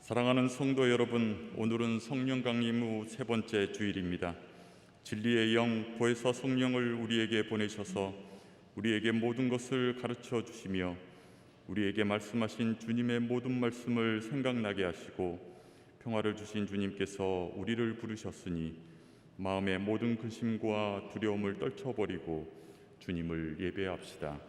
사랑하는 성도 여러분, 오늘은 성령 강림 후 세 번째 주일입니다. 진리의 영 보혜사 성령을 우리에게 보내셔서 우리에게 모든 것을 가르쳐 주시며 우리에게 말씀하신 주님의 모든 말씀을 생각나게 하시고 평화를 주신 주님께서 우리를 부르셨으니 마음의 모든 근심과 두려움을 떨쳐버리고 주님을 예배합시다.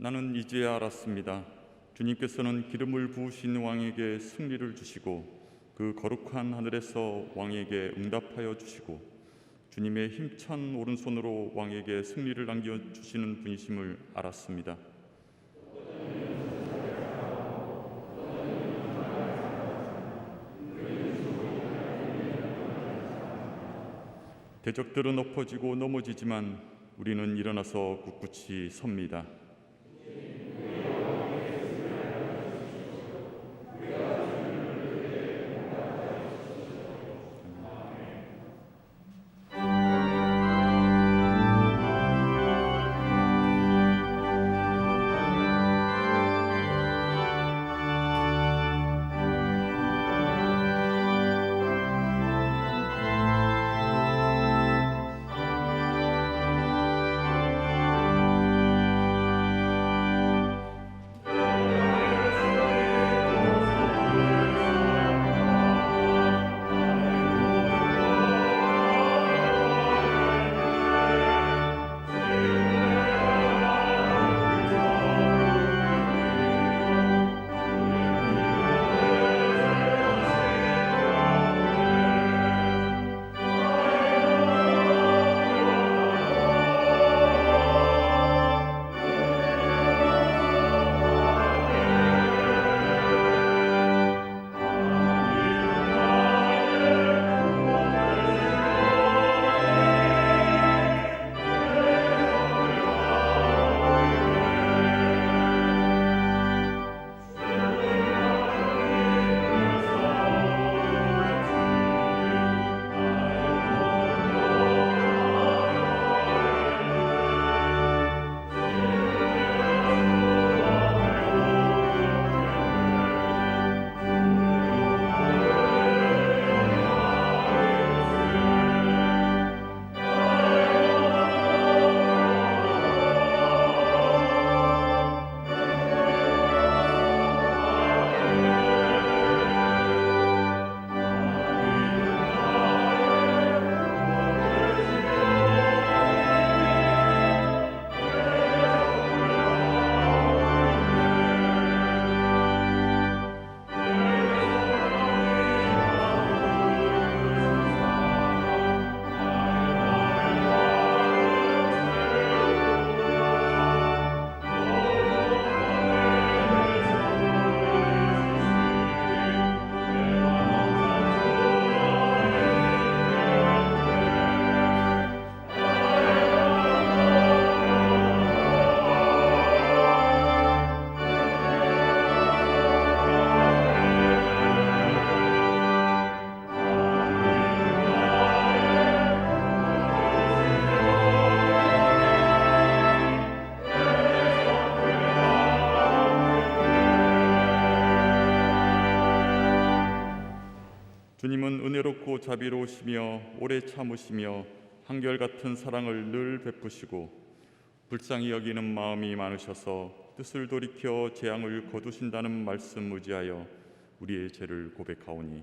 나는 이제야 알았습니다. 주님께서는 기름을 부으신 왕에게 승리를 주시고 그 거룩한 하늘에서 왕에게 응답하여 주시고 주님의 힘찬 오른손으로 왕에게 승리를 안겨주시는 분이심을 알았습니다. 대적들은 엎어지고 넘어지지만 우리는 일어나서 굳굳이 섭니다. 주님은 은혜롭고 자비로우시며 오래 참으시며 한결같은 사랑을 늘 베푸시고 불쌍히 여기는 마음이 많으셔서 뜻을 돌이켜 재앙을 거두신다는 말씀 의지하여 우리의 죄를 고백하오니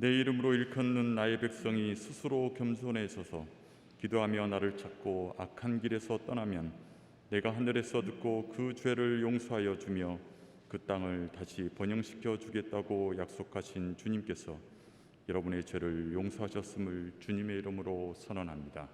내 이름으로 일컫는 나의 백성이 스스로 겸손해져서 기도하며 나를 찾고 악한 길에서 떠나면 내가 하늘에서 듣고 그 죄를 용서하여 주며 그 땅을 다시 번영시켜 주겠다고 약속하신 주님께서 여러분의 죄를 용서하셨음을 주님의 이름으로 선언합니다.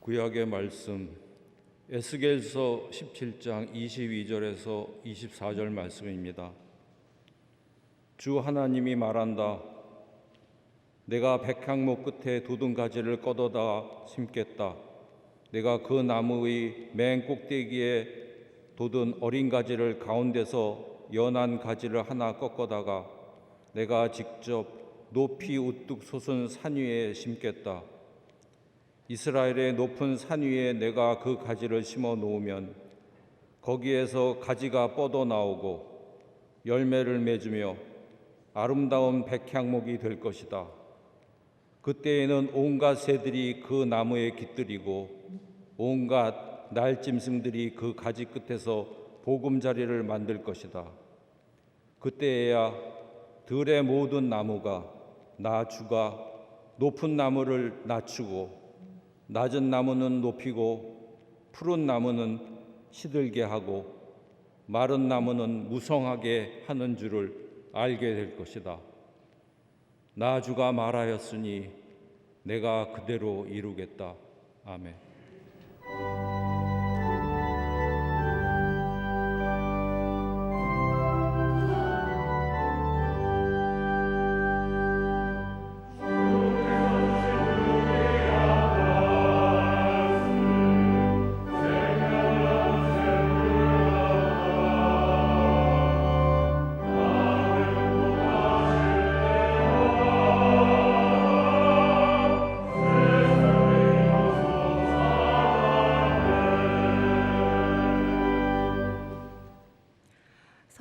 구약의 말씀 에스겔서 17장 22절에서 24절 말씀입니다. 주 하나님이 말한다. 내가 백향목 끝에 돋은 가지를 걷어다 심겠다. 내가 그 나무의 맨 꼭대기에 돋은 어린 가지를 가운데서 연한 가지를 하나 꺾어다가 내가 직접 높이 우뚝 솟은 산 위에 심겠다. 이스라엘의 높은 산 위에 내가 그 가지를 심어 놓으면 거기에서 가지가 뻗어 나오고 열매를 맺으며 아름다운 백향목이 될 것이다. 그때에는 온갖 새들이 그 나무에 깃들이고 온갖 날짐승들이 그 가지 끝에서 보금자리를 만들 것이다. 그때에야 들의 모든 나무가 나 주가 높은 나무를 낮추고 낮은 나무는 높이고 푸른 나무는 시들게 하고 마른 나무는 무성하게 하는 줄을 알게 될 것이다. 나 주가 말하였으니 내가 그대로 이루겠다. 아멘.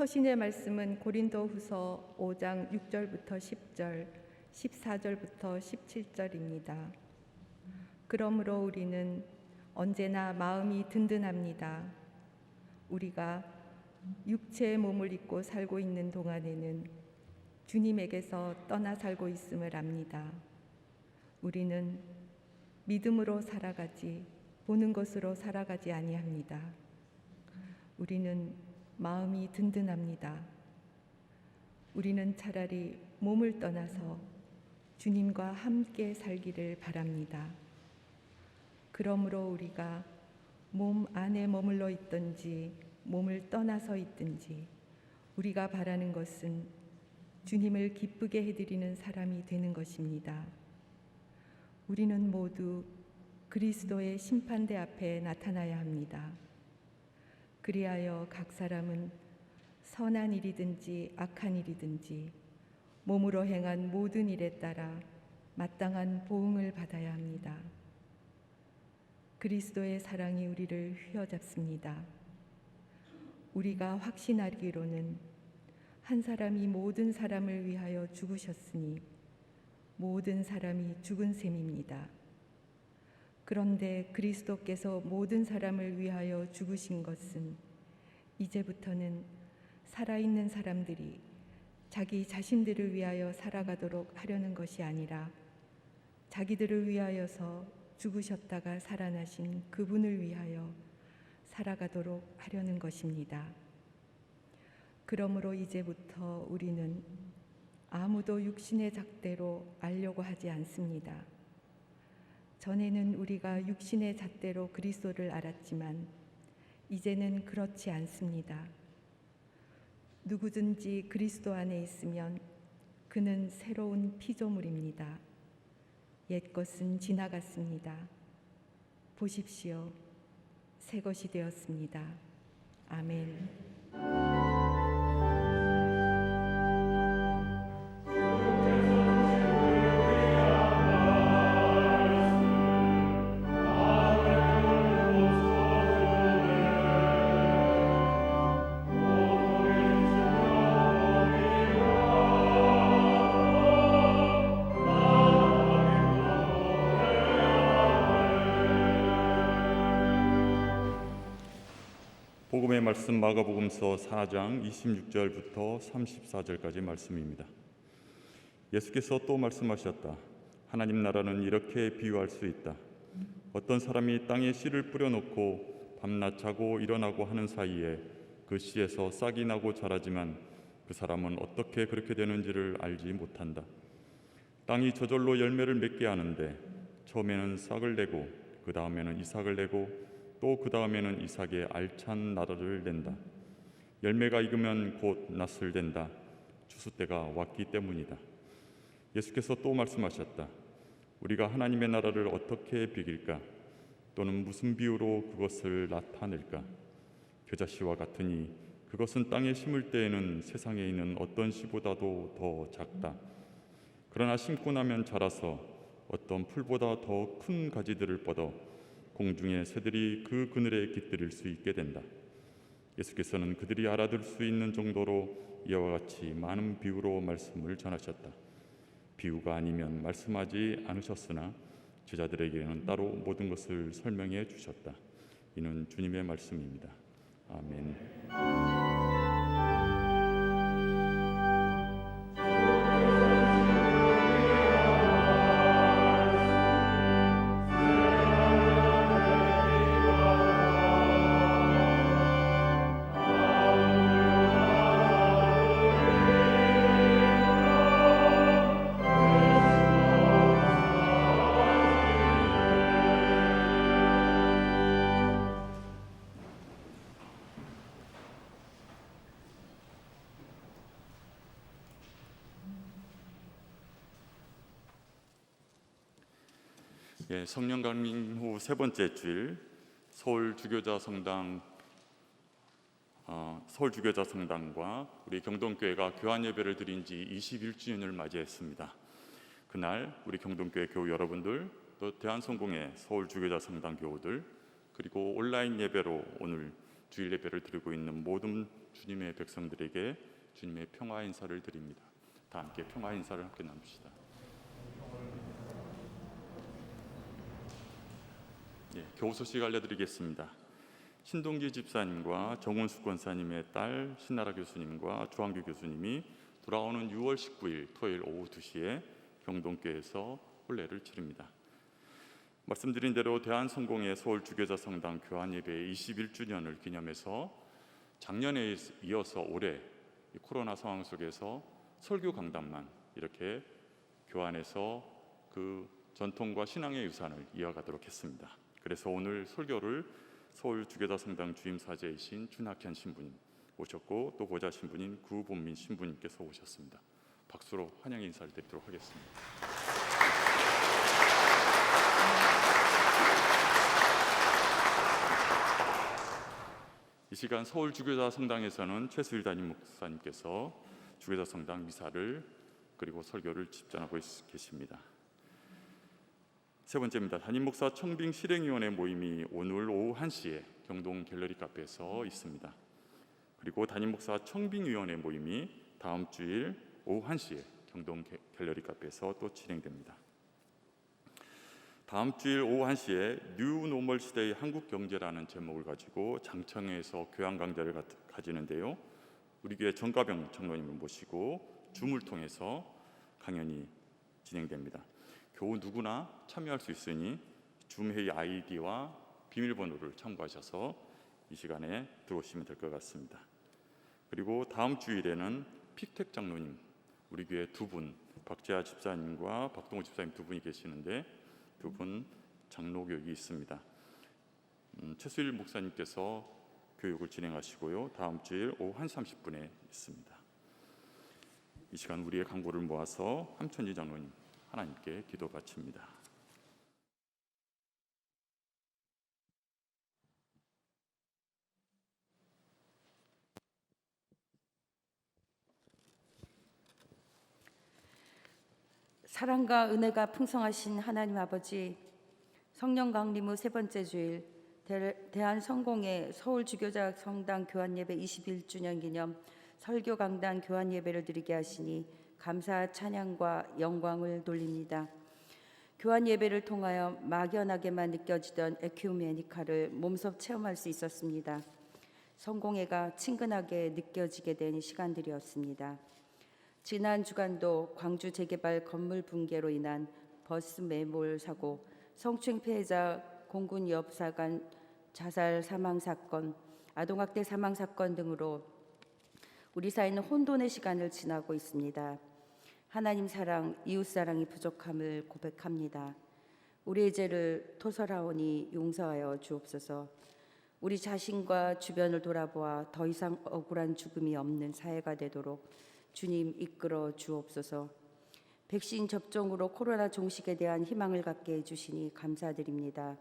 서신의 말씀은 고린도후서 5장 6절부터 10절, 14절부터 17절입니다. 그러므로 우리는 언제나 마음이 든든합니다. 우리가 육체의 몸을 입고 살고 있는 동안에는 주님에게서 떠나 살고 있음을 압니다. 우리는 믿음으로 살아가지 보는 것으로 살아가지 아니합니다. 우리는 마음이 든든합니다. 우리는 차라리 몸을 떠나서 주님과 함께 살기를 바랍니다. 그러므로 우리가 몸 안에 머물러 있든지 몸을 떠나서 있든지 우리가 바라는 것은 주님을 기쁘게 해드리는 사람이 되는 것입니다. 우리는 모두 그리스도의 심판대 앞에 나타나야 합니다. 그리하여 각 사람은 선한 일이든지 악한 일이든지 몸으로 행한 모든 일에 따라 마땅한 보응을 받아야 합니다. 그리스도의 사랑이 우리를 휘어잡습니다. 우리가 확신하기로는 한 사람이 모든 사람을 위하여 죽으셨으니 모든 사람이 죽은 셈입니다. 그런데 그리스도께서 모든 사람을 위하여 죽으신 것은 이제부터는 살아있는 사람들이 자기 자신들을 위하여 살아가도록 하려는 것이 아니라 자기들을 위하여서 죽으셨다가 살아나신 그분을 위하여 살아가도록 하려는 것입니다. 그러므로 이제부터 우리는 아무도 육신의 잣대로 알려고 하지 않습니다. 전에는 우리가 육신의 잣대로 그리스도를 알았지만 이제는 그렇지 않습니다. 누구든지 그리스도 안에 있으면 그는 새로운 피조물입니다. 옛것은 지나갔습니다. 보십시오. 새 것이 되었습니다. 아멘. 복음의 말씀 마가복음서 4장 26절부터 34절까지 말씀입니다. 예수께서 또 말씀하셨다. 하나님 나라는 이렇게 비유할 수 있다. 어떤 사람이 땅에 씨를 뿌려놓고 밤낮 자고 일어나고 하는 사이에 그 씨에서 싹이 나고 자라지만 그 사람은 어떻게 그렇게 되는지를 알지 못한다. 땅이 저절로 열매를 맺게 하는데 처음에는 싹을 내고 그 다음에는 이삭을 내고 또 그 다음에는 이삭의 알찬 나라를 낸다. 열매가 익으면 곧 낫을 댄다. 추수 때가 왔기 때문이다. 예수께서 또 말씀하셨다. 우리가 하나님의 나라를 어떻게 비길까? 또는 무슨 비유로 그것을 나타낼까? 겨자씨와 같으니 그것은 땅에 심을 때에는 세상에 있는 어떤 씨보다도 더 작다. 그러나 심고 나면 자라서 어떤 풀보다 더 큰 가지들을 뻗어 공중의 새들이 그 그늘에 깃들일 수 있게 된다. 예수께서는 그들이 알아들 수 있는 정도로 이와 같이 많은 비유로 말씀을 전하셨다. 비유가 아니면 말씀하지 않으셨으나 제자들에게는 따로 모든 것을 설명해 주셨다. 이는 주님의 말씀입니다. 아멘. 성령 강림 후 세 번째 주일 서울 주교자 성당과 우리 경동교회가 교환 예배를 드린 지 21주년을 맞이했습니다. 그날 우리 경동교회 교우 여러분들, 또 대한성공회 서울 주교자 성당 교우들, 그리고 온라인 예배로 오늘 주일 예배를 드리고 있는 모든 주님의 백성들에게 주님의 평화 인사를 드립니다. 다 함께 평화 인사를 함께 나눕시다. 교우 소식 알려드리겠습니다. 신동기 집사님과 정운숙 권사님의 딸 신나라 교수님과 조항규 교수님이 돌아오는 6월 19일 토요일 오후 2시에 경동교회에서 혼례를 치릅니다. 말씀드린 대로 대한성공회 서울주교자 성당 교환예배 21주년을 기념해서 작년에 이어서 올해 코로나 상황 속에서 설교 강단만 이렇게 교환해서 그 전통과 신앙의 유산을 이어가도록 했습니다. 그래서 오늘 설교를 서울주교자 성당 주임사제이신 준학현 신부님 오셨고, 또 보좌 신부님 구본민 신부님께서 오셨습니다. 박수로 환영 인사를 드리도록 하겠습니다. 이 시간 서울주교자 성당에서는 최수일 담임 목사님께서 주교자 성당 미사를 그리고 설교를 집전하고 계십니다. 세 번째입니다. 담임 목사 청빙 실행위원회 모임이 오늘 오후 1시에 경동 갤러리 카페에서 있습니다. 그리고 담임 목사 청빙위원회 모임이 다음 주일 오후 1시에 경동 갤러리 카페에서 또 진행됩니다. 다음 주일 오후 1시에 뉴 노멀 시대의 한국 경제라는 제목을 가지고 장청에서 교양 강좌를 가지는데요. 우리 교회 정가병 장로님을 모시고 줌을 통해서 강연이 진행됩니다. 교우 누구나 참여할 수 있으니 줌 회의 아이디와 비밀번호를 참고하셔서 이 시간에 들어오시면 될 것 같습니다. 그리고 다음 주일에는 픽택 장로님, 우리 교회 두 분, 박재하 집사님과 박동호 집사님 두 분이 계시는데 두 분 장로 교육이 있습니다. 최수일 목사님께서 교육을 진행하시고요. 다음 주일 오후 1시 30분에 있습니다. 이 시간 우리의 간구를 모아서 함천지 장로님 하나님께 기도 바칩니다. 사랑과 은혜가 풍성하신 하나님 아버지, 성령 강림 후 세 번째 주일 대한성공회 서울주교자 성당 교환예배 21주년 기념 설교 강단 교환예배를 드리게 하시니 감사 찬양과 영광을 돌립니다. 교환예배를 통하여 막연하게만 느껴지던 에큐메니카를 몸소 체험할 수 있었습니다. 성공회가 친근하게 느껴지게 된 시간들이었습니다. 지난 주간도 광주 재개발 건물 붕괴로 인한 버스 매몰 사고, 성추행 피해자 공군 여사관 자살 사망 사건, 아동학대 사망 사건 등으로 우리 사회는 혼돈의 시간을 지나고 있습니다. 하나님 사랑, 이웃 사랑이 부족함을 고백합니다. 우리의 죄를 토설하오니 용서하여 주옵소서. 우리 자신과 주변을 돌아보아 더 이상 억울한 죽음이 없는 사회가 되도록 주님 이끌어 주옵소서. 백신 접종으로 코로나 종식에 대한 희망을 갖게 해주시니 감사드립니다.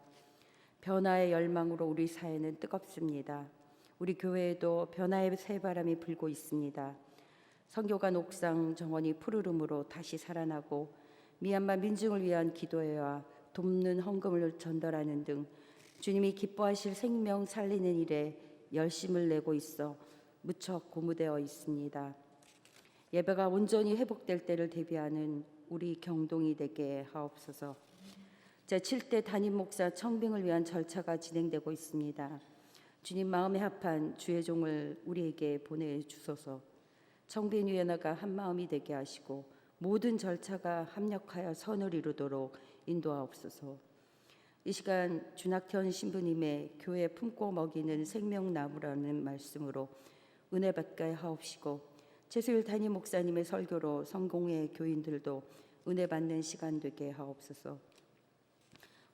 변화의 열망으로 우리 사회는 뜨겁습니다. 우리 교회에도 변화의 새바람이 불고 있습니다. 선교관 옥상 정원이 푸르름으로 다시 살아나고, 미얀마 민중을 위한 기도회와 돕는 헌금을 전달하는 등 주님이 기뻐하실 생명 살리는 일에 열심을 내고 있어 무척 고무되어 있습니다. 예배가 온전히 회복될 때를 대비하는 우리 경동이 되게 하옵소서. 제7대 담임 목사 청빙을 위한 절차가 진행되고 있습니다. 주님 마음에 합한 주의 종을 우리에게 보내주소서. 청빙위원회가 한 마음이 되게 하시고 모든 절차가 합력하여 선을 이루도록 인도하옵소서. 이 시간 준학현 신부님의 교회 품고 먹이는 생명나무라는 말씀으로 은혜 받게 하옵시고, 최수일 담임 목사님의 설교로 성공회 교인들도 은혜 받는 시간 되게 하옵소서.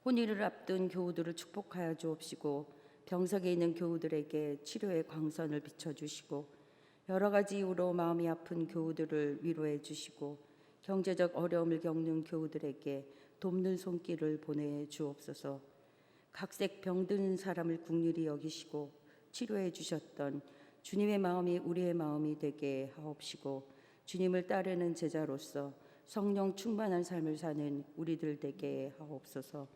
혼인을 앞둔 교우들을 축복하여 주옵시고, 병석에 있는 교우들에게 치료의 광선을 비춰주시고, 여러 가지 이유로 마음이 아픈 교우들을 위로해 주시고, 경제적 어려움을 겪는 교우들에게 돕는 손길을 보내 주옵소서. 각색 병든 사람을 긍휼히 여기시고 치료해 주셨던 주님의 마음이 우리의 마음이 되게 하옵시고, 주님을 따르는 제자로서 성령 충만한 삶을 사는 우리들 되게 하옵소서.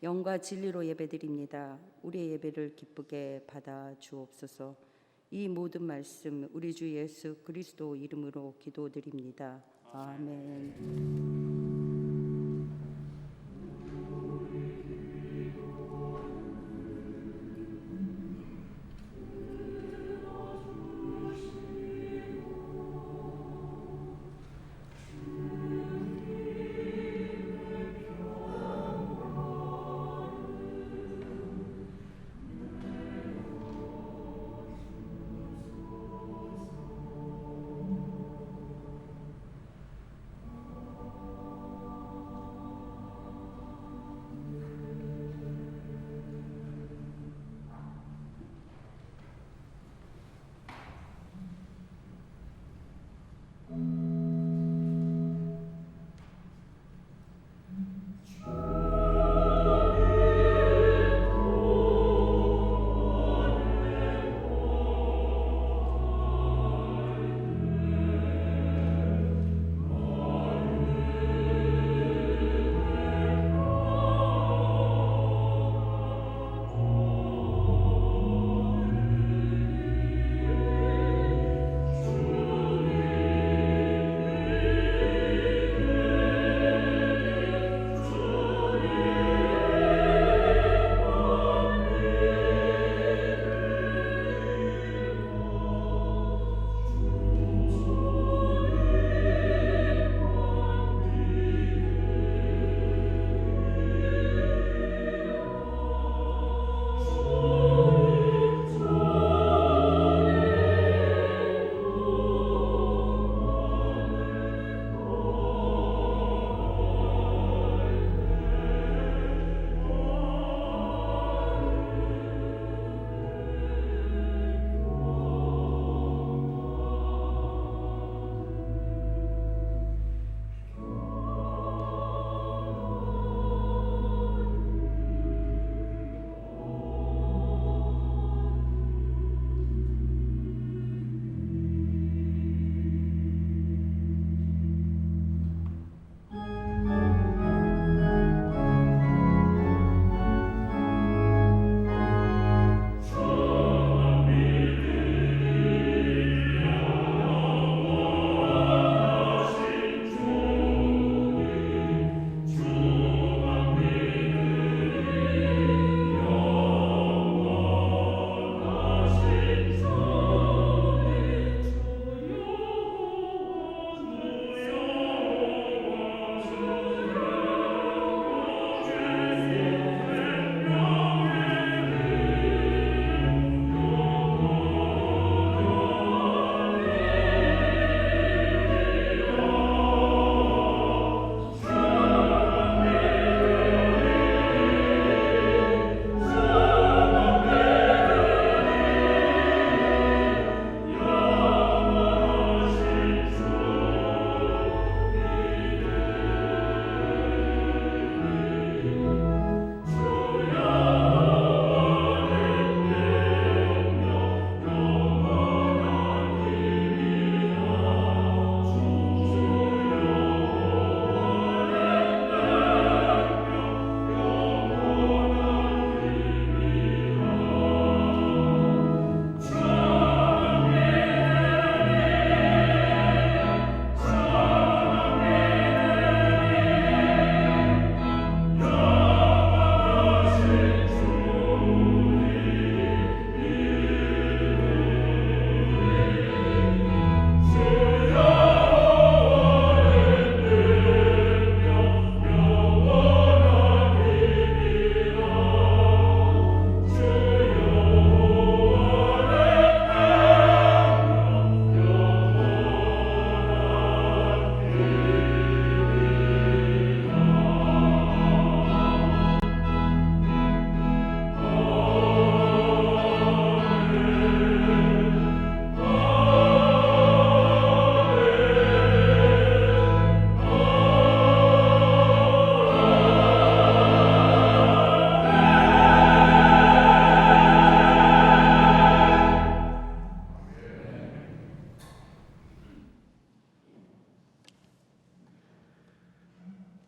영과 진리로 예배드립니다. 우리의 예배를 기쁘게 받아 주옵소서. 이 모든 말씀 우리 주 예수 그리스도 이름으로 기도드립니다. 아멘.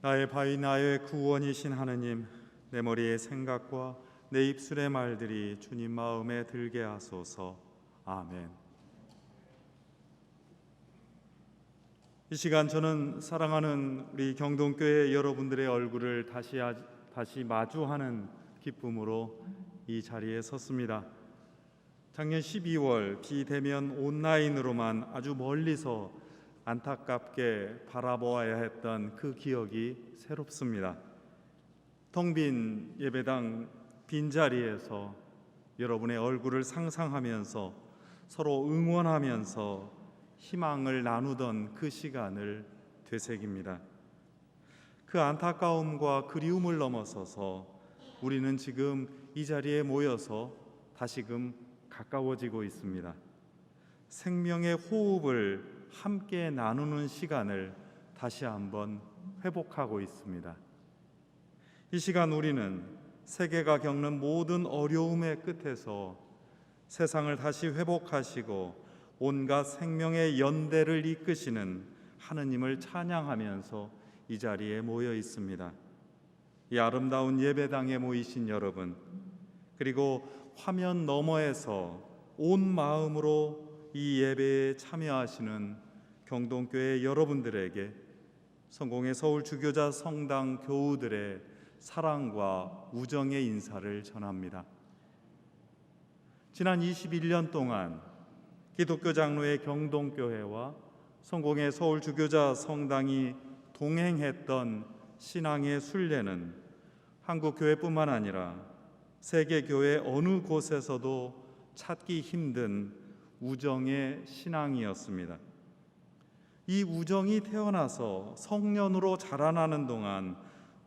나의 바위 나의 구원이신 하느님, 내 머리의 생각과 내 입술의 말들이 주님 마음에 들게 하소서. 아멘. 이 시간 저는 사랑하는 우리 경동교회 여러분들의 얼굴을 다시 마주하는 기쁨으로 이 자리에 섰습니다. 작년 12월 비대면 온라인으로만 아주 멀리서 안타깝게 바라보아야 했던 그 기억이 새롭습니다. 텅 빈 예배당 빈자리에서 여러분의 얼굴을 상상하면서 서로 응원하면서 희망을 나누던 그 시간을 되새깁니다. 그 안타까움과 그리움을 넘어서서 우리는 지금 이 자리에 모여서 다시금 가까워지고 있습니다. 생명의 호흡을 함께 나누는 시간을 다시 한번 회복하고 있습니다. 이 시간 우리는 세계가 겪는 모든 어려움의 끝에서 세상을 다시 회복하시고 온갖 생명의 연대를 이끄시는 하느님을 찬양하면서 이 자리에 모여 있습니다. 이 아름다운 예배당에 모이신 여러분, 그리고 화면 너머에서 온 마음으로 이 예배에 참여하시는 경동교회 여러분들에게 성공의 서울 주교자 성당 교우들의 사랑과 우정의 인사를 전합니다. 지난 21년 동안 기독교 장로의 경동교회와 성공의 서울 주교자 성당이 동행했던 신앙의 순례는 한국 교회뿐만 아니라 세계 교회 어느 곳에서도 찾기 힘든 우정의 신앙이었습니다. 이 우정이 태어나서 성년으로 자라나는 동안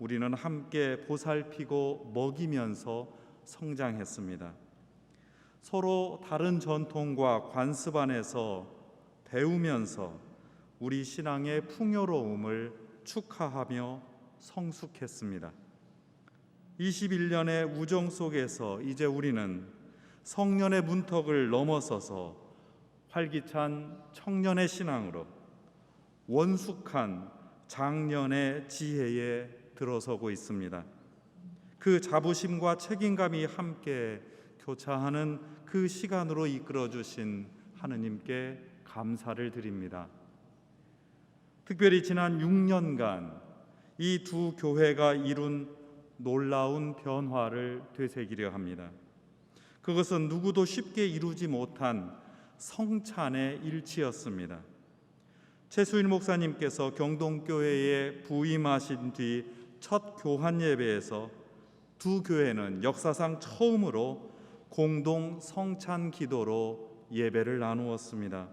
우리는 함께 보살피고 먹이면서 성장했습니다. 서로 다른 전통과 관습 안에서 배우면서 우리 신앙의 풍요로움을 축하하며 성숙했습니다. 21년의 우정 속에서 이제 우리는 성년의 문턱을 넘어서서 활기찬 청년의 신앙으로 원숙한 장년의 지혜에 들어서고 있습니다. 그 자부심과 책임감이 함께 교차하는 그 시간으로 이끌어 주신 하느님께 감사를 드립니다. 특별히 지난 6년간 이 두 교회가 이룬 놀라운 변화를 되새기려 합니다. 그것은 누구도 쉽게 이루지 못한 성찬의 일치였습니다. 최수일 목사님께서 경동교회에 부임하신 뒤 첫 교환 예배에서 두 교회는 역사상 처음으로 공동 성찬 기도로 예배를 나누었습니다.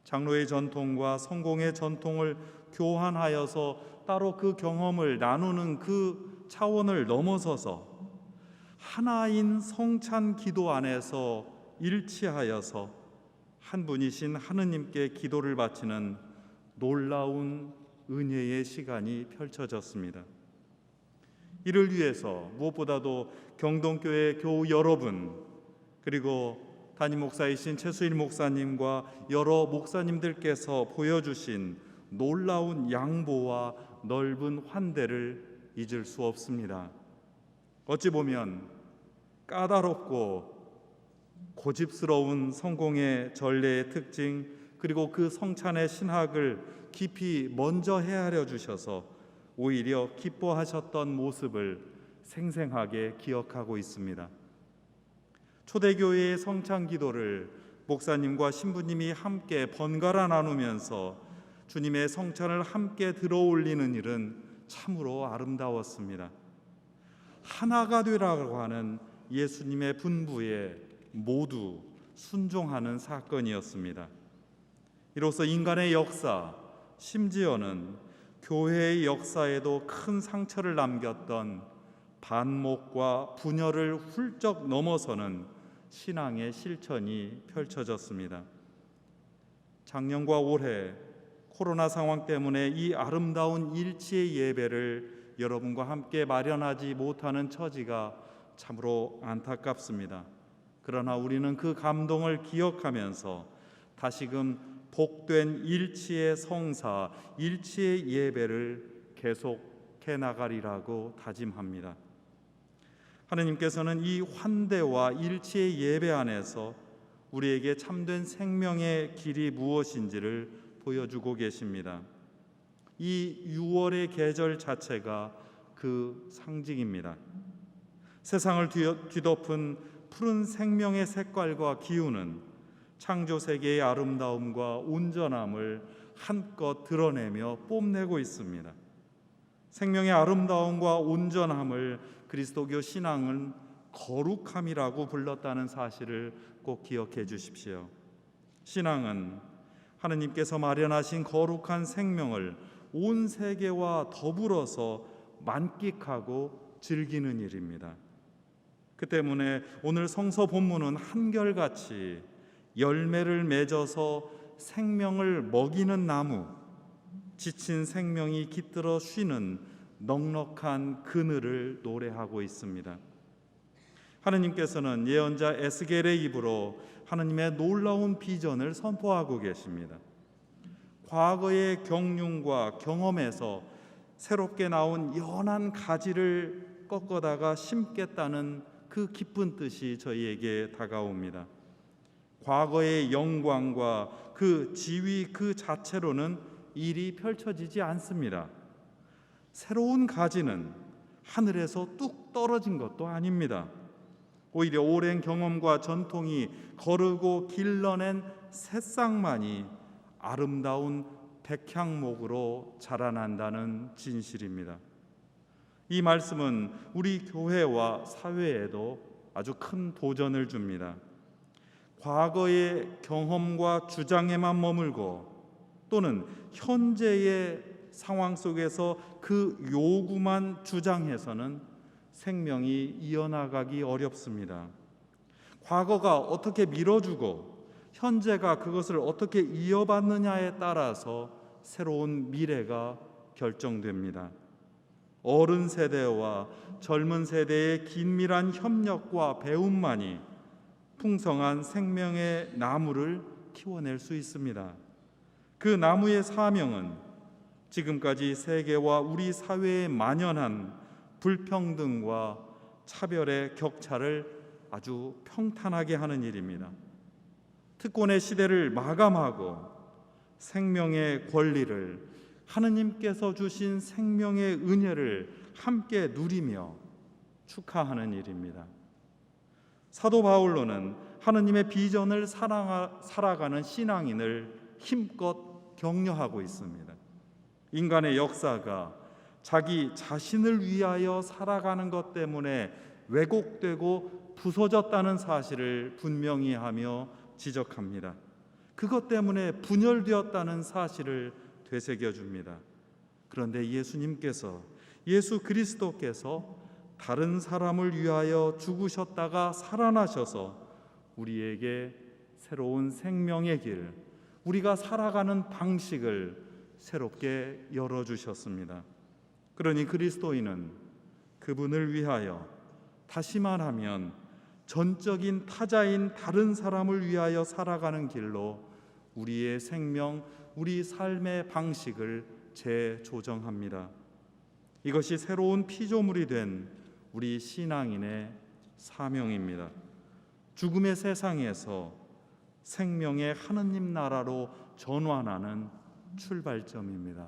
장로의 전통과 성공의 전통을 교환하여서 따로 그 경험을 나누는 그 차원을 넘어서서 하나인 성찬 기도 안에서 일치하여서 한 분이신 하느님께 기도를 바치는 놀라운 은혜의 시간이 펼쳐졌습니다. 이를 위해서 무엇보다도 경동교회 교우 여러분, 그리고 담임 목사이신 최수일 목사님과 여러 목사님들께서 보여주신 놀라운 양보와 넓은 환대를 잊을 수 없습니다. 어찌 보면 까다롭고 고집스러운 성공의 전례의 특징, 그리고 그 성찬의 신학을 깊이 먼저 헤아려 주셔서 오히려 기뻐하셨던 모습을 생생하게 기억하고 있습니다. 초대교회의 성찬 기도를 목사님과 신부님이 함께 번갈아 나누면서 주님의 성찬을 함께 들어올리는 일은 참으로 아름다웠습니다. 하나가 되라고 하는 예수님의 분부에 모두 순종하는 사건이었습니다. 이로써 인간의 역사, 심지어는 교회의 역사에도 큰 상처를 남겼던 반목과 분열을 훌쩍 넘어서는 신앙의 실천이 펼쳐졌습니다. 작년과 올해 코로나 상황 때문에 이 아름다운 일치의 예배를 여러분과 함께 마련하지 못하는 처지가 참으로 안타깝습니다. 그러나 우리는 그 감동을 기억하면서 다시금 복된 일치의 성사, 일치의 예배를 계속해 나가리라고 다짐합니다. 하느님께서는 이 환대와 일치의 예배 안에서 우리에게 참된 생명의 길이 무엇인지를 보여주고 계십니다. 이 6월의 계절 자체가 그 상징입니다. 세상을 뒤덮은 푸른 생명의 색깔과 기운은 창조 세계의 아름다움과 온전함을 한껏 드러내며 뽐내고 있습니다. 생명의 아름다움과 온전함을 그리스도교 신앙은 거룩함이라고 불렀다는 사실을 꼭 기억해 주십시오. 신앙은 하느님께서 마련하신 거룩한 생명을 온 세계와 더불어서 만끽하고 즐기는 일입니다. 그 때문에 오늘 성서 본문은 한결같이 열매를 맺어서 생명을 먹이는 나무, 지친 생명이 깃들어 쉬는 넉넉한 그늘을 노래하고 있습니다. 하느님께서는 예언자 에스겔의 입으로 하느님의 놀라운 비전을 선포하고 계십니다. 과거의 경륜과 경험에서 새롭게 나온 연한 가지를 꺾어다가 심겠다는 그 기쁜 뜻이 저희에게 다가옵니다. 과거의 영광과 그 지위 그 자체로는 일이 펼쳐지지 않습니다. 새로운 가지는 하늘에서 뚝 떨어진 것도 아닙니다. 오히려 오랜 경험과 전통이 거르고 길러낸 새싹만이 아름다운 백향목으로 자라난다는 진실입니다. 이 말씀은 우리 교회와 사회에도 아주 큰 도전을 줍니다. 과거의 경험과 주장에만 머물고 또는 현재의 상황 속에서 그 요구만 주장해서는 생명이 이어나가기 어렵습니다. 과거가 어떻게 밀어주고 현재가 그것을 어떻게 이어받느냐에 따라서 새로운 미래가 결정됩니다. 어른 세대와 젊은 세대의 긴밀한 협력과 배움만이 풍성한 생명의 나무를 키워낼 수 있습니다. 그 나무의 사명은 지금까지 세계와 우리 사회에 만연한 불평등과 차별의 격차를 아주 평탄하게 하는 일입니다. 특권의 시대를 마감하고 생명의 권리를 하느님께서 주신 생명의 은혜를 함께 누리며 축하하는 일입니다. 사도 바울로는 하느님의 비전을 살아가는 신앙인을 힘껏 격려하고 있습니다. 인간의 역사가 자기 자신을 위하여 살아가는 것 때문에 왜곡되고 부서졌다는 사실을 분명히 하며 지적합니다. 그것 때문에 분열되었다는 사실을 되새겨줍니다. 그런데 예수 그리스도께서 다른 사람을 위하여 죽으셨다가 살아나셔서 우리에게 새로운 생명의 길, 우리가 살아가는 방식을 새롭게 열어주셨습니다. 그러니 그리스도인은 그분을 위하여, 다시 말하면 전적인 타자인 다른 사람을 위하여 살아가는 길로 우리의 생명, 우리 삶의 방식을 재조정합니다. 이것이 새로운 피조물이 된 우리 신앙인의 사명입니다. 죽음의 세상에서 생명의 하느님 나라로 전환하는 출발점입니다.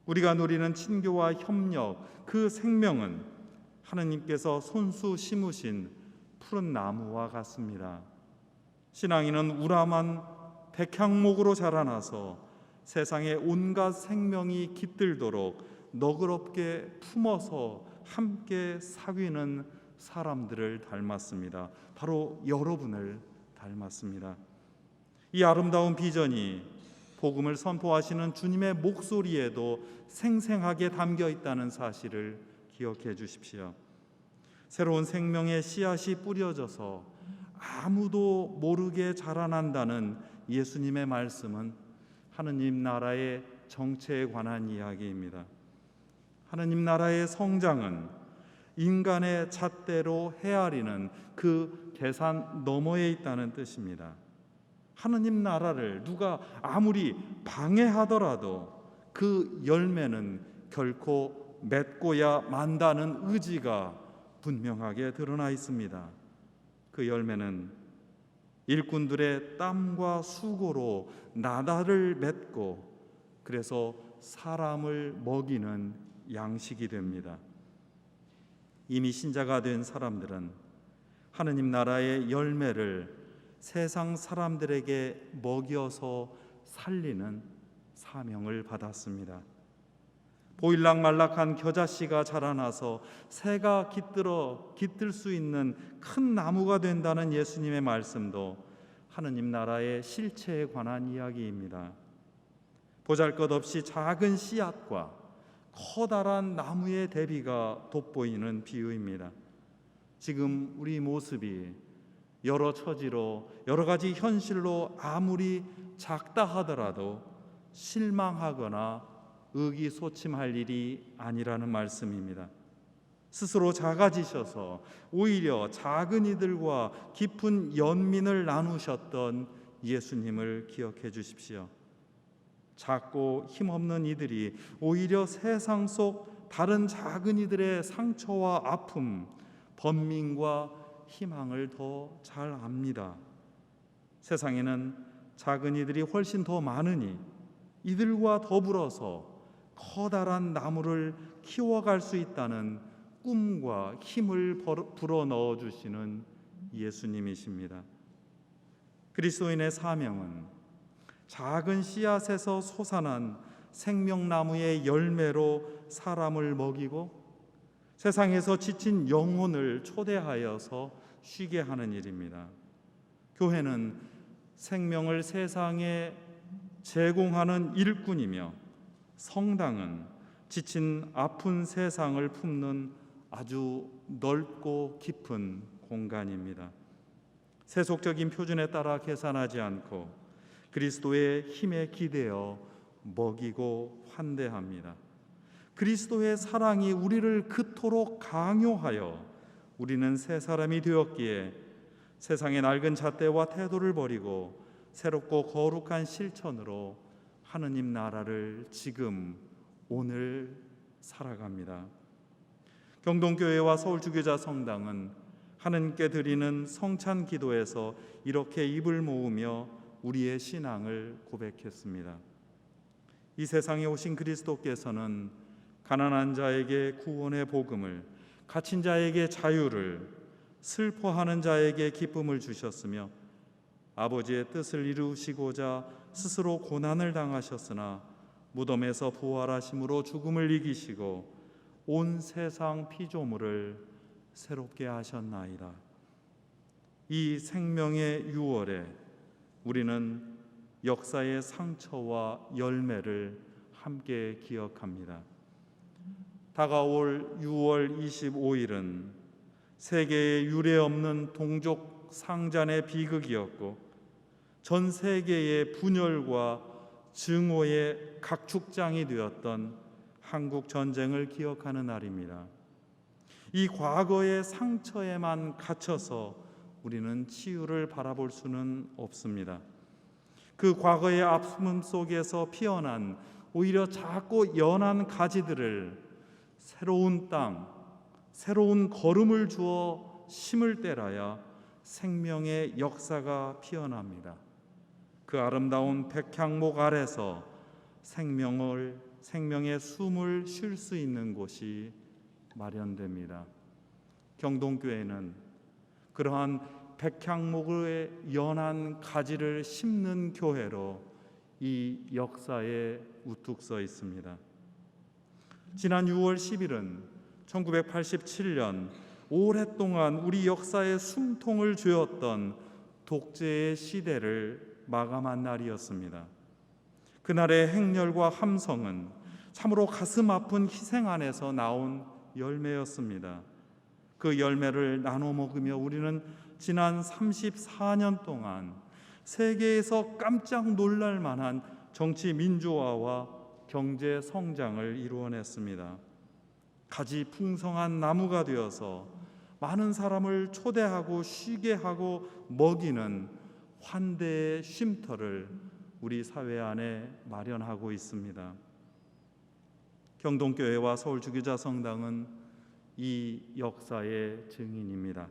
우리가 누리는 친교와 협력, 그 생명은 하느님께서 손수 심으신 푸른 나무와 같습니다. 신앙인은 우람한 백향목으로 자라나서 세상의 온갖 생명이 깃들도록 너그럽게 품어서 함께 사귀는 사람들을 닮았습니다. 바로 여러분을 닮았습니다. 이 아름다운 비전이 복음을 선포하시는 주님의 목소리에도 생생하게 담겨 있다는 사실을 기억해 주십시오. 새로운 생명의 씨앗이 뿌려져서 아무도 모르게 자라난다는 예수님의 말씀은 하느님 나라의 정체에 관한 이야기입니다. 하느님 나라의 성장은 인간의 잣대로 헤아리는 그 계산 너머에 있다는 뜻입니다. 하느님 나라를 누가 아무리 방해하더라도 그 열매는 결코 맺고야 만다는 의지가 분명하게 드러나 있습니다. 그 열매는 일꾼들의 땀과 수고로 나달을 맺고 그래서 사람을 먹이는 양식이 됩니다. 이미 신자가 된 사람들은 하느님 나라의 열매를 세상 사람들에게 먹여서 살리는 사명을 받았습니다. 보일락말락한 겨자씨가 자라나서 새가 깃들 수 있는 큰 나무가 된다는 예수님의 말씀도 하느님 나라의 실체에 관한 이야기입니다. 보잘것없이 작은 씨앗과 커다란 나무의 대비가 돋보이는 비유입니다. 지금 우리 모습이 여러 처지로 여러 가지 현실로 아무리 작다 하더라도 실망하거나 의기소침할 일이 아니라는 말씀입니다. 스스로 작아지셔서 오히려 작은 이들과 깊은 연민을 나누셨던 예수님을 기억해 주십시오. 작고 힘없는 이들이 오히려 세상 속 다른 작은 이들의 상처와 아픔, 번민과 희망을 더 잘 압니다. 세상에는 작은 이들이 훨씬 더 많으니 이들과 더불어서 커다란 나무를 키워갈 수 있다는 꿈과 힘을 불어넣어 주시는 예수님이십니다. 그리스도인의 사명은 작은 씨앗에서 솟아난 생명나무의 열매로 사람을 먹이고 세상에서 지친 영혼을 초대하여서 쉬게 하는 일입니다. 교회는 생명을 세상에 제공하는 일꾼이며 성당은 지친 아픈 세상을 품는 아주 넓고 깊은 공간입니다. 세속적인 표준에 따라 계산하지 않고 그리스도의 힘에 기대어 먹이고 환대합니다. 그리스도의 사랑이 우리를 그토록 강요하여 우리는 새 사람이 되었기에 세상의 낡은 잣대와 태도를 버리고 새롭고 거룩한 실천으로 하느님 나라를 지금 오늘 살아갑니다. 경동교회와 서울주교자 성당은 하느님께 드리는 성찬 기도에서 이렇게 입을 모으며 우리의 신앙을 고백했습니다. 이 세상에 오신 그리스도께서는 가난한 자에게 구원의 복음을, 갇힌 자에게 자유를, 슬퍼하는 자에게 기쁨을 주셨으며 아버지의 뜻을 이루시고자 스스로 고난을 당하셨으나 무덤에서 부활하심으로 죽음을 이기시고 온 세상 피조물을 새롭게 하셨나이다. 이 생명의 유월에 우리는 역사의 상처와 열매를 함께 기억합니다. 다가올 6월 25일은 세계에 유례없는 동족 상잔의 비극이었고 전 세계의 분열과 증오의 각축장이 되었던 한국 전쟁을 기억하는 날입니다. 이 과거의 상처에만 갇혀서 우리는 치유를 바라볼 수는 없습니다. 그 과거의 아픔 속에서 피어난 오히려 작고 연한 가지들을 새로운 땅, 새로운 걸음을 주어 심을 때라야 생명의 역사가 피어납니다. 그 아름다운 백향목 아래서 생명의 숨을 쉴 수 있는 곳이 마련됩니다. 경동교회는 그러한 백향목의 연한 가지를 심는 교회로 이 역사에 우뚝 서 있습니다. 지난 6월 10일은 1987년 오랫동안 우리 역사의 숨통을 죄었던 독재의 시대를 마감한 날이었습니다. 그날의 행렬과 함성은 참으로 가슴 아픈 희생 안에서 나온 열매였습니다. 그 열매를 나눠 먹으며 우리는 지난 34년 동안 세계에서 깜짝 놀랄 만한 정치 민주화와 경제 성장을 이루어냈습니다. 가지 풍성한 나무가 되어서 많은 사람을 초대하고 쉬게 하고 먹이는 환대의 쉼터를 우리 사회 안에 마련하고 있습니다. 경동교회와 서울주교자 성당은 이 역사의 증인입니다.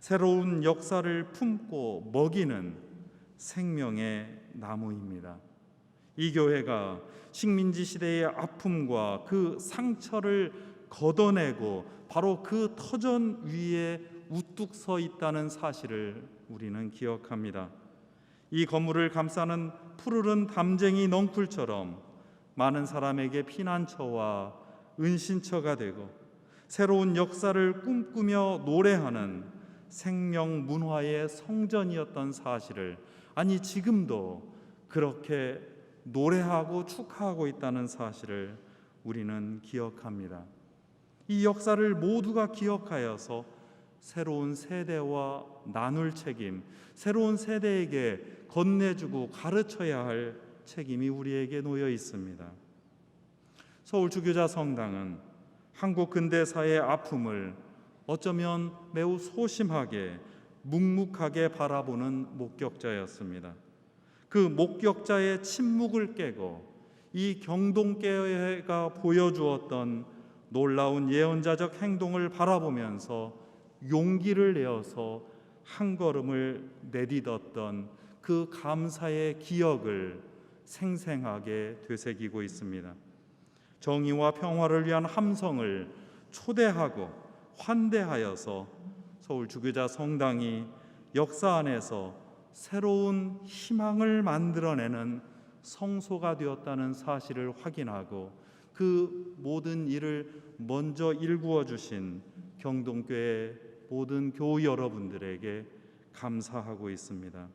새로운 역사를 품고 먹이는 생명의 나무입니다. 이 교회가 식민지 시대의 아픔과 그 상처를 걷어내고 바로 그 터전 위에 우뚝 서 있다는 사실을 우리는 기억합니다. 이 건물을 감싸는 푸르른 담쟁이 넝쿨처럼 많은 사람에게 피난처와 은신처가 되고 새로운 역사를 꿈꾸며 노래하는 생명 문화의 성전이었던 사실을, 아니 지금도 그렇게 노래하고 축하하고 있다는 사실을 우리는 기억합니다. 이 역사를 모두가 기억하여서 새로운 세대와 나눌 책임, 새로운 세대에게 건네주고 가르쳐야 할 책임이 우리에게 놓여 있습니다. 서울주교자 성당은 한국 근대사의 아픔을 어쩌면 매우 소심하게 묵묵하게 바라보는 목격자였습니다. 그 목격자의 침묵을 깨고 이 경동교회가 보여주었던 놀라운 예언자적 행동을 바라보면서 용기를 내어서 한 걸음을 내딛었던 그 감사의 기억을 생생하게 되새기고 있습니다. 정의와 평화를 위한 함성을 초대하고 환대하여서 서울주교자 성당이 역사 안에서 새로운 희망을 만들어내는 성소가 되었다는 사실을 확인하고 그 모든 일을 먼저 일구어 주신 경동교회 모든 교우 여러분들에게 감사하고 있습니다.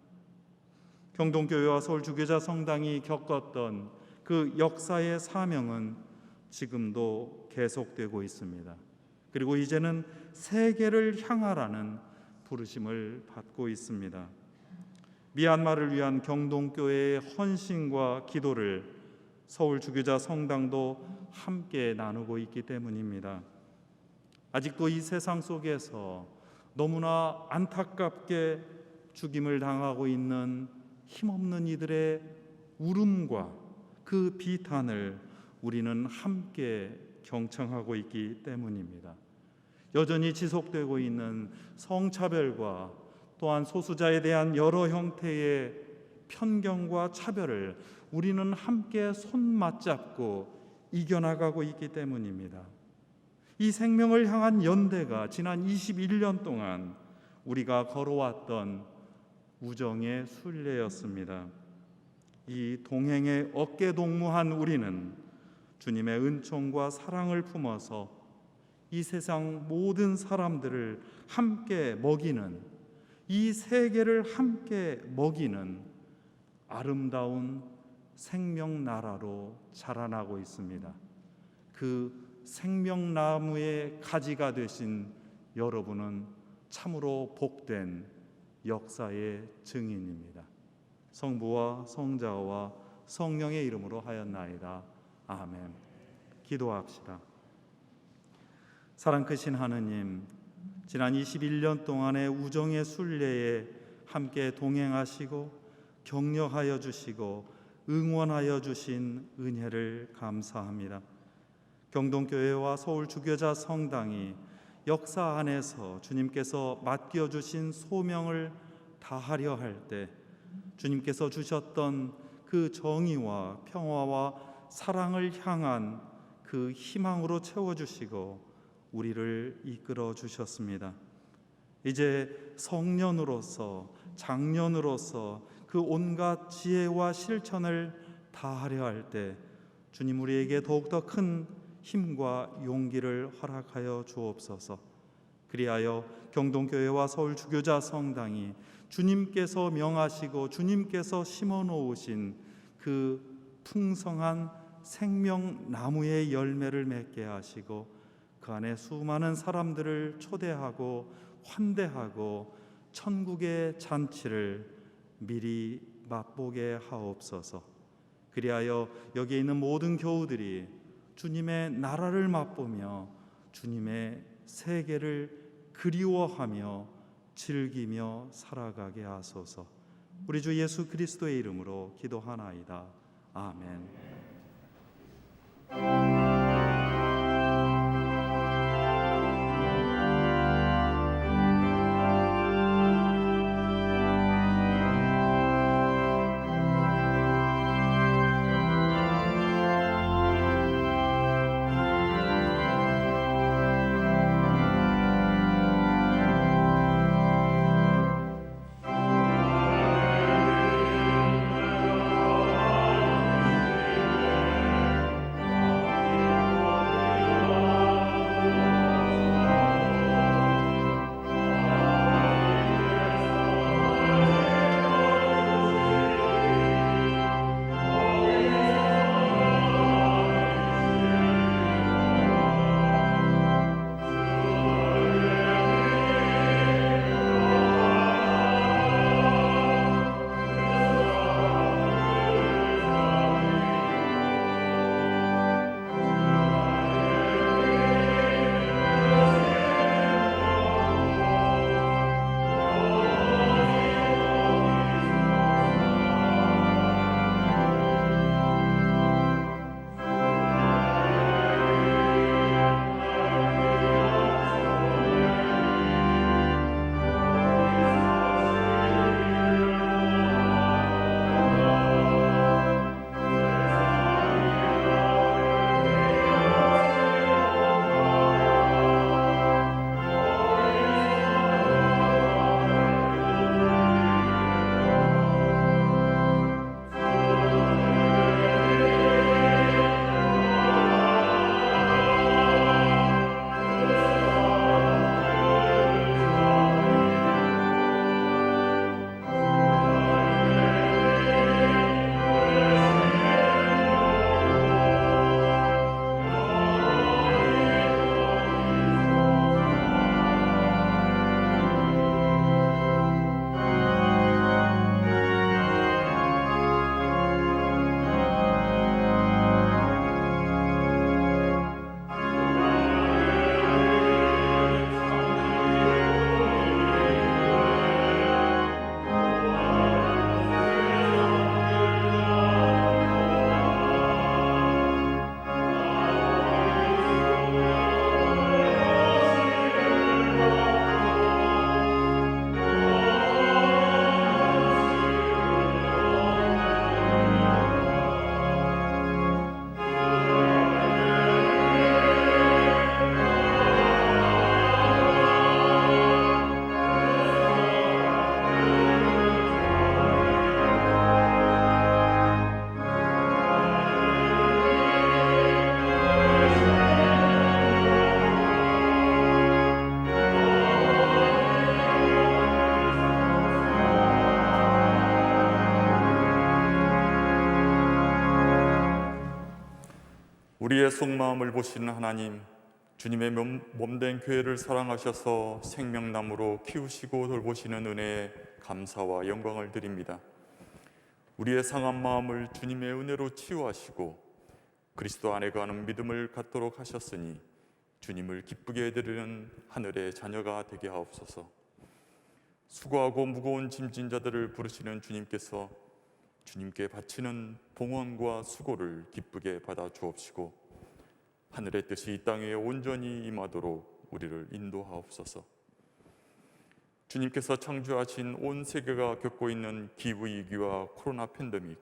경동교회와 서울주교자 성당이 겪었던 그 역사의 사명은 지금도 계속되고 있습니다. 그리고 이제는 세계를 향하라는 부르심을 받고 있습니다. 미얀마를 위한 경동교회의 헌신과 기도를 서울주교자 성당도 함께 나누고 있기 때문입니다. 아직도 이 세상 속에서 너무나 안타깝게 죽임을 당하고 있는 힘없는 이들의 울음과 그 비탄을 우리는 함께 경청하고 있기 때문입니다. 여전히 지속되고 있는 성차별과 또한 소수자에 대한 여러 형태의 편견과 차별을 우리는 함께 손 맞잡고 이겨나가고 있기 때문입니다. 이 생명을 향한 연대가 지난 21년 동안 우리가 걸어왔던 우정의 순례였습니다. 이 동행에 어깨동무한 우리는 주님의 은총과 사랑을 품어서 이 세상 모든 사람들을 함께 먹이는, 이 세계를 함께 먹이는 아름다운 생명나라로 자라나고 있습니다. 그 생명나무의 가지가 되신 여러분은 참으로 복된 역사의 증인입니다. 성부와 성자와 성령의 이름으로 하였나이다. 아멘. 기도합시다. 사랑 크신 하느님, 지난 21년 동안의 우정의 순례에 함께 동행하시고 격려하여 주시고 응원하여 주신 은혜를 감사합니다. 경동교회와 서울주교자 성당이 역사 안에서 주님께서 맡겨주신 소명을 다하려 할 때 주님께서 주셨던 그 정의와 평화와 사랑을 향한 그 희망으로 채워주시고 우리를 이끌어 주셨습니다. 이제 성년으로서, 장년으로서 그 온갖 지혜와 실천을 다하려 할 때 주님 우리에게 더욱더 큰 힘과 용기를 허락하여 주옵소서. 그리하여 경동교회와 서울주교자 성당이 주님께서 명하시고 주님께서 심어놓으신 그 풍성한 생명나무의 열매를 맺게 하시고 그 안에 수많은 사람들을 초대하고 환대하고 천국의 잔치를 미리 맛보게 하옵소서. 그리하여 여기에 있는 모든 교우들이 주님의 나라를 맛보며 주님의 세계를 그리워하며 즐기며 살아가게 하소서. 우리 주 예수 그리스도의 이름으로 기도하나이다. 아멘. 우리의 속마음을 보시는 하나님, 주님의 몸된 교회를 사랑하셔서 생명나무로 키우시고 돌보시는 은혜에 감사와 영광을 드립니다. 우리의 상한 마음을 주님의 은혜로 치유하시고 그리스도 안에 거하는 믿음을 갖도록 하셨으니 주님을 기쁘게 해드리는 하늘의 자녀가 되게 하옵소서. 수고하고 무거운 짐진 자들을 부르시는 주님께서 주님께 바치는 봉헌과 수고를 기쁘게 받아 주옵시고 하늘의 뜻이 이 땅에 온전히 임하도록 우리를 인도하옵소서. 주님께서 창조하신 온 세계가 겪고 있는 기후위기와 코로나 팬데믹,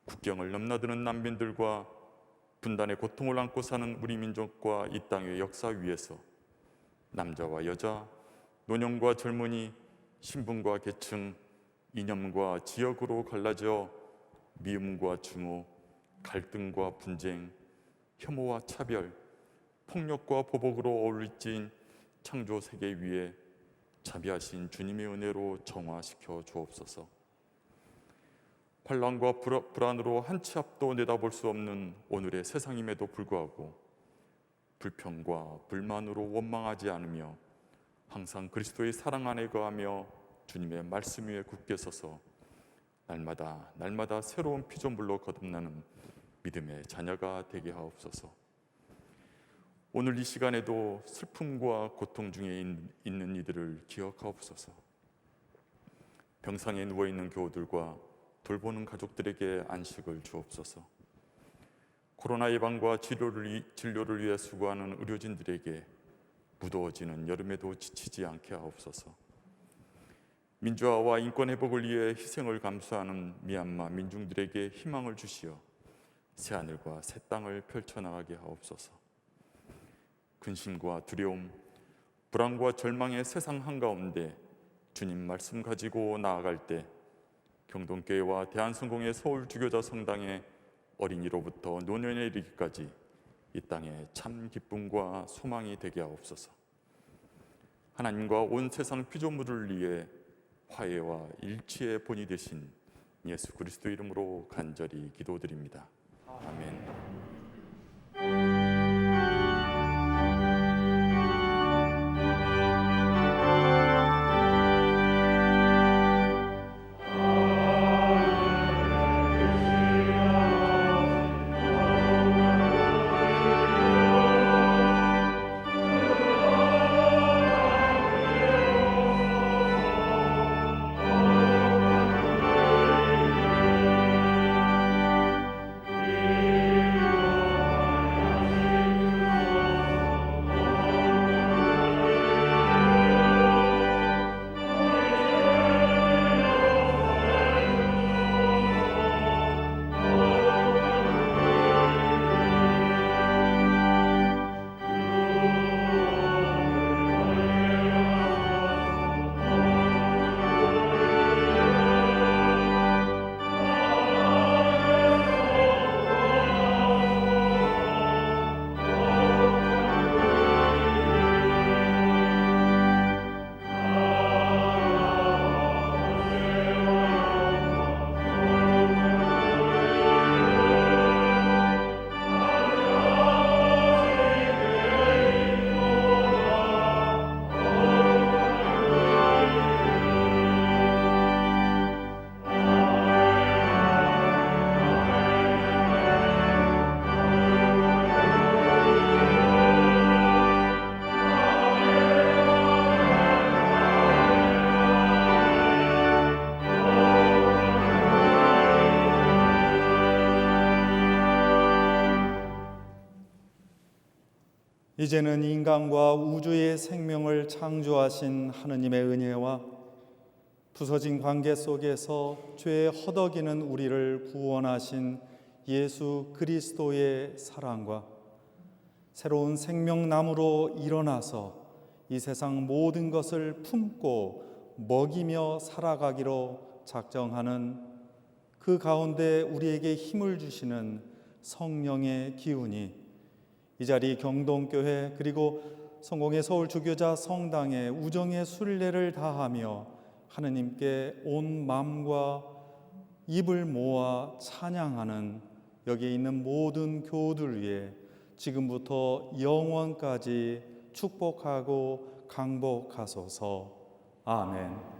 국경을 넘나드는 난민들과 분단의 고통을 안고 사는 우리 민족과 이 땅의 역사 위에서 남자와 여자, 노년과 젊은이, 신분과 계층, 이념과 지역으로 갈라져 미움과 증오, 갈등과 분쟁, 혐오와 차별, 폭력과 보복으로 어울리진 창조 세계 위에 자비하신 주님의 은혜로 정화시켜 주옵소서. 환란과 불안으로 한 치 앞도 내다볼 수 없는 오늘의 세상임에도 불구하고 불평과 불만으로 원망하지 않으며 항상 그리스도의 사랑 안에 거하며 주님의 말씀 위에 굳게 서서 날마다 새로운 피조물로 거듭나는 믿음의 자녀가 되게 하옵소서. 오늘 이 시간에도 슬픔과 고통 중에 있는 이들을 기억하옵소서. 병상에 누워있는 교우들과 돌보는 가족들에게 안식을 주옵소서. 코로나 예방과 진료를 위해 수고하는 의료진들에게 무더워지는 여름에도 지치지 않게 하옵소서. 민주화와 인권 회복을 위해 희생을 감수하는 미얀마 민중들에게 희망을 주시어 새하늘과 새 땅을 펼쳐나가게 하옵소서. 근심과 두려움, 불안과 절망의 세상 한가운데 주님 말씀 가지고 나아갈 때 경동교회와 대한성공의 서울주교자 성당의 어린이로부터 노년에 이르기까지 이 땅에 참 기쁨과 소망이 되게 하옵소서. 하나님과 온 세상 피조물을 위해 화해와 일치의 본이 되신 예수 그리스도 이름으로 간절히 기도드립니다. 아멘. 이제는 인간과 우주의 생명을 창조하신 하느님의 은혜와 부서진 관계 속에서 죄에 허덕이는 우리를 구원하신 예수 그리스도의 사랑과 새로운 생명나무로 일어나서 이 세상 모든 것을 품고 먹이며 살아가기로 작정하는 그 가운데 우리에게 힘을 주시는 성령의 기운이 이 자리 경동교회 그리고 성공의 서울주교자 성당에 우정의 순례를 다하며 하느님께 온 마음과 입을 모아 찬양하는 여기에 있는 모든 교우들 위해 지금부터 영원까지 축복하고 강복하소서. 아멘.